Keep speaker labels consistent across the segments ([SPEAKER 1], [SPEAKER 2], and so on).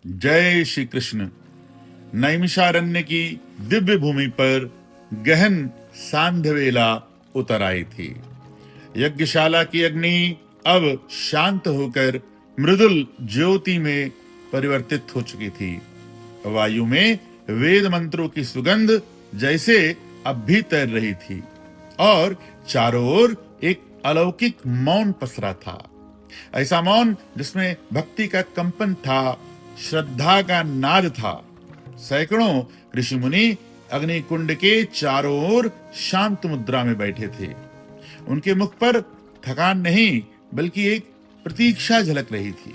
[SPEAKER 1] जय श्री कृष्ण। नैमिषारण्य की दिव्य भूमि पर गहन सांध्य वेला उतर आई थी। यज्ञशाला की अग्नि अब शांत होकर मृदुल ज्योति में परिवर्तित हो चुकी थी। वायु में वेद मंत्रों की सुगंध जैसे अब भी तैर रही थी और चारों ओर एक अलौकिक मौन पसरा था। ऐसा मौन जिसमें भक्ति का कंपन था, श्रद्धा का नाद था। सैकड़ों ऋषि मुनि अग्निकुंड के चारों ओर शांत मुद्रा में बैठे थे। उनके मुख पर थकान नहीं बल्कि एक प्रतीक्षा झलक रही थी,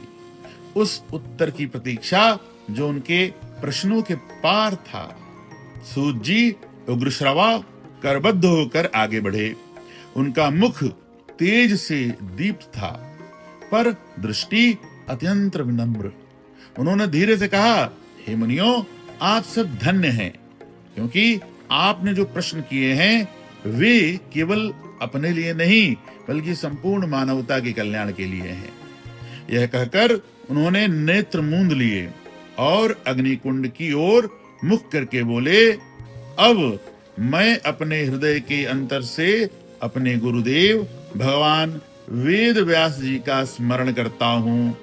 [SPEAKER 1] उस उत्तर की प्रतीक्षा जो उनके प्रश्नों के पार था। सूत जी उग्रश्रवा करबद्ध होकर आगे बढ़े। उनका मुख तेज से दीप्त था पर दृष्टि अत्यंत विनम्र। उन्होंने धीरे से कहा, हे मुनियों, आप सब धन्य हैं, क्योंकि आपने जो प्रश्न किए हैं वे केवल अपने लिए नहीं बल्कि संपूर्ण मानवता के कल्याण के लिए हैं। यह कहकर उन्होंने नेत्र मूंद लिए और अग्निकुंड की ओर मुख करके बोले, अब मैं अपने हृदय के अंतर से अपने गुरुदेव भगवान वेद व्यास जी का स्मरण करता हूँ।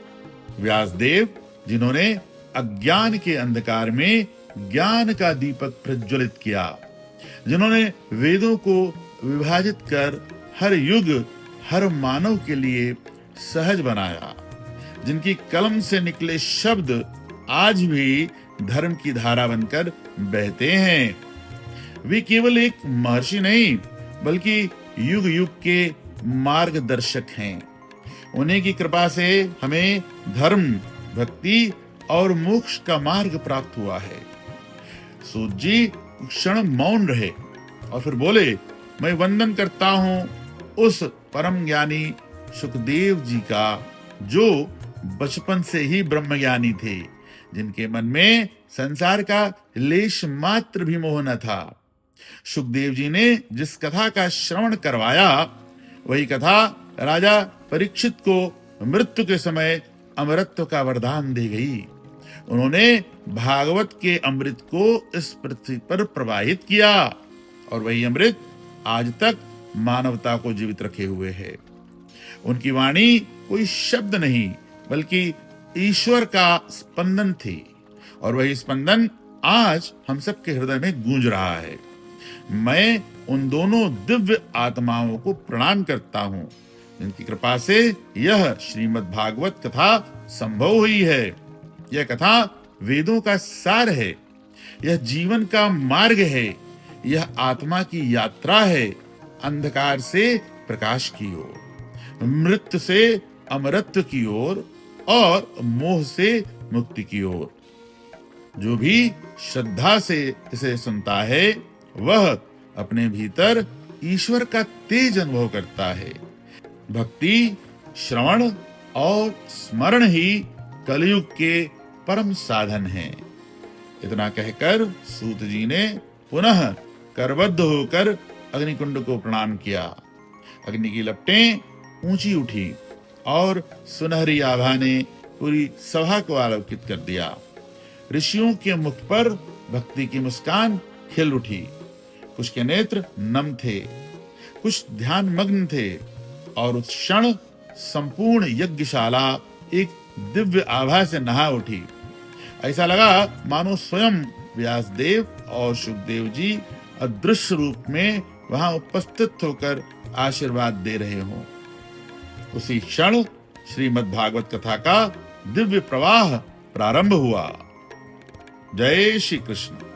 [SPEAKER 1] व्यासदेव जिन्होंने अज्ञान के अंधकार में ज्ञान का दीपक प्रज्वलित किया, जिन्होंने वेदों को विभाजित कर हर युग हर मानव के लिए सहज बनाया, जिनकी कलम से निकले शब्द आज भी धर्म की धारा बनकर बहते हैं। वे केवल एक महर्षि नहीं बल्कि युग युग के मार्गदर्शक हैं। उन्हीं की कृपा से हमें धर्म, भक्ति और मोक्ष का मार्ग प्राप्त हुआ है। सूत जी क्षण मौन रहे और फिर बोले, मैं वंदन करता हूं उस परम ज्ञानी सुखदेव जी का, जो बचपन से ही ब्रह्मज्ञानी थे, जिनके मन में संसार का लेश मात्र भी मोह न था। सुखदेव जी ने जिस कथा का श्रवण करवाया वही कथा राजा परीक्षित को मृत्यु के समय अमरत्व का वरदान दे गई। उन्होंने भागवत के अमृत को इस पृथ्वी पर प्रवाहित किया और वही अमृत आज तक मानवता को जीवित रखे हुए है। उनकी वाणी कोई शब्द नहीं बल्कि ईश्वर का स्पंदन थी और वही स्पंदन आज हम सबके हृदय में गूंज रहा है। मैं उन दोनों दिव्य आत्माओं को प्रणाम करता हूँ, जिनकी कृपा से यह श्रीमद् भागवत कथा संभव हुई है। यह कथा वेदों का सार है, यह जीवन का मार्ग है, यह आत्मा की यात्रा है, अंधकार से प्रकाश की ओर, मृत्यु से अमरत्व की ओर और मोह से मुक्ति की ओर। जो भी श्रद्धा से इसे सुनता है वह अपने भीतर ईश्वर का तेज अनुभव करता है। भक्ति, श्रवण और स्मरण ही कलयुग के परम साधन हैं। इतना कहकर सूत जी ने पुनः करबद्ध होकर अग्निकुंड को प्रणाम किया। अग्नि की लपटें ऊंची उठी और सुनहरी आभा ने पूरी सभा को आलोकित कर दिया। ऋषियों के मुख पर भक्ति की मुस्कान खिल उठी। कुछ के नेत्र नम थे, कुछ ध्यान मग्न थे और उस क्षण संपूर्ण यज्ञशाला एक दिव्य आभा से नहा उठी। ऐसा लगा मानो स्वयं व्यासदेव और सुखदेव जी अदृश्य रूप में वहां उपस्थित होकर आशीर्वाद दे रहे हों। उसी क्षण श्रीमद् भागवत कथा का दिव्य प्रवाह प्रारंभ हुआ। जय श्री कृष्ण।